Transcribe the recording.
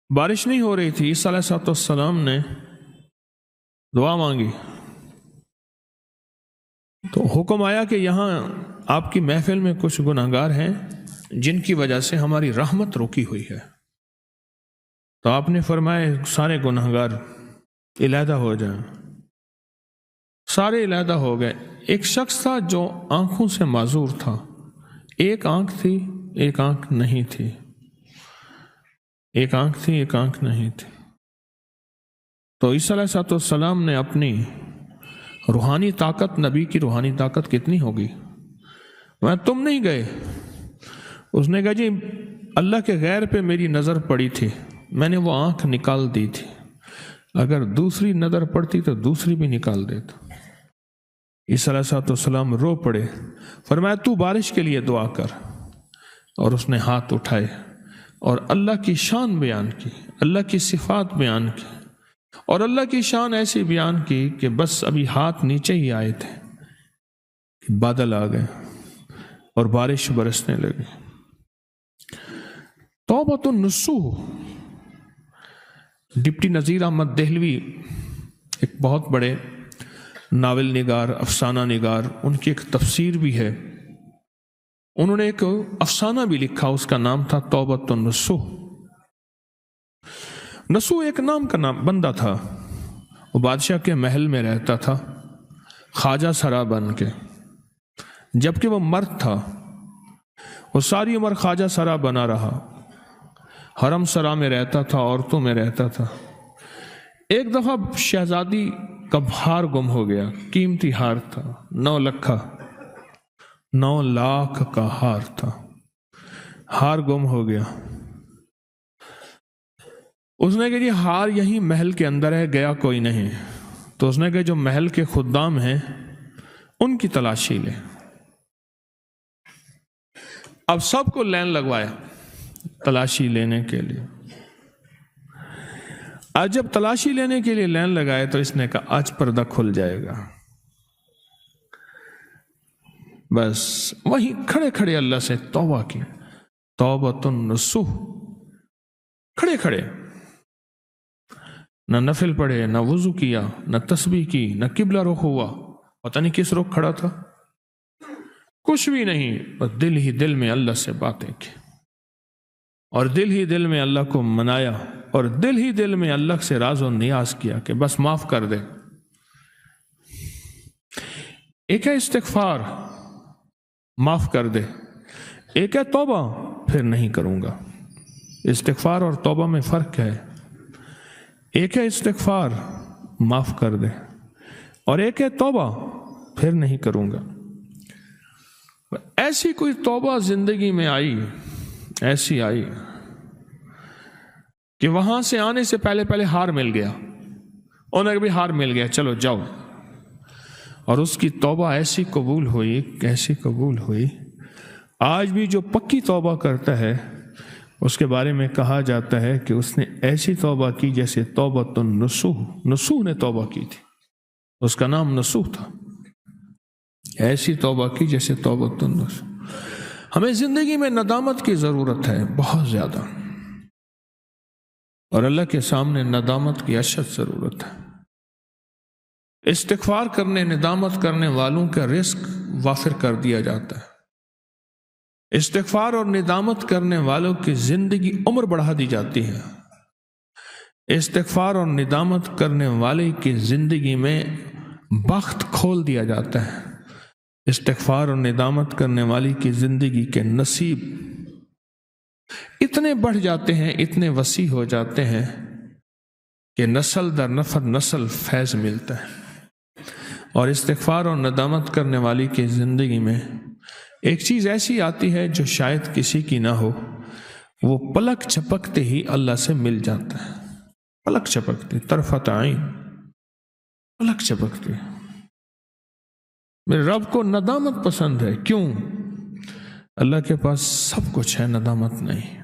بارش نہیں ہو رہی تھی، عیسیٰ علیہ السلام نے دعا مانگی تو حکم آیا کہ یہاں آپ کی محفل میں کچھ گناہگار ہیں جن کی وجہ سے ہماری رحمت رکی ہوئی ہے. تو آپ نے فرمایا سارے گناہگار علیحدہ ہو جائیں. سارے علیحدہ ہو گئے. ایک شخص تھا جو آنکھوں سے معذور تھا، ایک آنکھ تھی ایک آنکھ نہیں تھی، ایک آنکھ تھی ایک آنکھ نہیں تھی. تو عیسیٰ علیہ السلام نے اپنی روحانی طاقت، نبی کی روحانی طاقت کتنی ہوگی، میں تم نہیں گئے. اس نے کہا جی اللہ کے غیر پہ میری نظر پڑی تھی، میں نے وہ آنکھ نکال دی تھی، اگر دوسری نظر پڑتی تو دوسری بھی نکال دیتا. عیسیٰ علیہ السلام رو پڑے، فرمایا تو بارش کے لیے دعا کر. اور اس نے ہاتھ اٹھائے اور اللہ کی شان بیان کی، اللہ کی صفات بیان کی، اور اللہ کی شان ایسی بیان کی کہ بس ابھی ہاتھ نیچے ہی آئے تھے بادل آ گئے اور بارش برسنے لگی. توبۃ النصوح. ڈپٹی نذیر احمد دہلوی ایک بہت بڑے ناول نگار، افسانہ نگار، ان کی ایک تفسیر بھی ہے. انہوں نے ایک افسانہ بھی لکھا، اس کا نام تھا توبۃ النصوح. نصوح ایک نام کا نام بندہ تھا، وہ بادشاہ کے محل میں رہتا تھا خواجہ سرا بن کے. جبکہ وہ مرد تھا، وہ ساری عمر خواجہ سرا بنا رہا، حرم سرا میں رہتا تھا، عورتوں میں رہتا تھا. ایک دفعہ شہزادی کا ہار گم ہو گیا، قیمتی ہار تھا، 9 لاکھ کا ہار تھا، ہار گم ہو گیا. اس نے کہا جی ہار یہیں محل کے اندر ہے، گیا کوئی نہیں. تو اس نے کہا جو محل کے خدام ہیں ان کی تلاشی لے. اب سب کو لائن لگوایا تلاشی لینے کے لیے. آج جب تلاشی لینے کے لیے لائن لگائے تو اس نے کہا آج پردہ کھل جائے گا. بس وہیں کھڑے کھڑے اللہ سے توبہ کی، توبۃ النصوح. کھڑے کھڑے، نہ نفل پڑھے، نہ وضو کیا، نہ تسبیح کی، نہ قبلہ رخ ہوا، پتہ نہیں کس رخ کھڑا تھا، کچھ بھی نہیں، بس دل ہی دل میں اللہ سے باتیں کی، اور دل ہی دل میں اللہ کو منایا، اور دل ہی دل میں اللہ سے راز و نیاز کیا کہ بس معاف کر دے. ایک ہے استغفار، معاف کر دے. ایک ہے توبہ، پھر نہیں کروں گا. استغفار اور توبہ میں فرق ہے. ایک ہے استغفار، معاف کر دے، اور ایک ہے توبہ، پھر نہیں کروں گا. ایسی کوئی توبہ زندگی میں آئی، ایسی آئی کہ وہاں سے آنے سے پہلے ہار مل گیا، انہیں بھی ہار مل گیا، چلو جاؤ. اور اس کی توبہ ایسی قبول ہوئی، کیسی قبول ہوئی. آج بھی جو پکی توبہ کرتا ہے اس کے بارے میں کہا جاتا ہے کہ اس نے ایسی توبہ کی جیسے توبۃ النصوح. نصوح نے توبہ کی تھی، اس کا نام نصوح تھا. ایسی توبہ کی جیسے توبۃ النصوح. ہمیں زندگی میں ندامت کی ضرورت ہے بہت زیادہ، اور اللہ کے سامنے ندامت کی اشد ضرورت ہے. استغفار کرنے، ندامت کرنے والوں کا رزق وافر کر دیا جاتا ہے. استغفار اور ندامت کرنے والوں کی زندگی عمر بڑھا دی جاتی ہے. استغفار اور ندامت کرنے والے کی زندگی میں بخت کھول دیا جاتا ہے. استغفار اور ندامت کرنے والی کی زندگی کے نصیب اتنے بڑھ جاتے ہیں، اتنے وسیع ہو جاتے ہیں کہ نسل در نسل فیض ملتا ہے. اور استغفار اور ندامت کرنے والی کی زندگی میں ایک چیز ایسی آتی ہے جو شاید کسی کی نہ ہو، وہ پلک چھپکتے ہی اللہ سے مل جاتا ہے. پلک چھپکتے، طرفت عین، پلک چھپکتے. میرے رب کو ندامت پسند ہے. کیوں؟ اللہ کے پاس سب کچھ ہے، ندامت نہیں.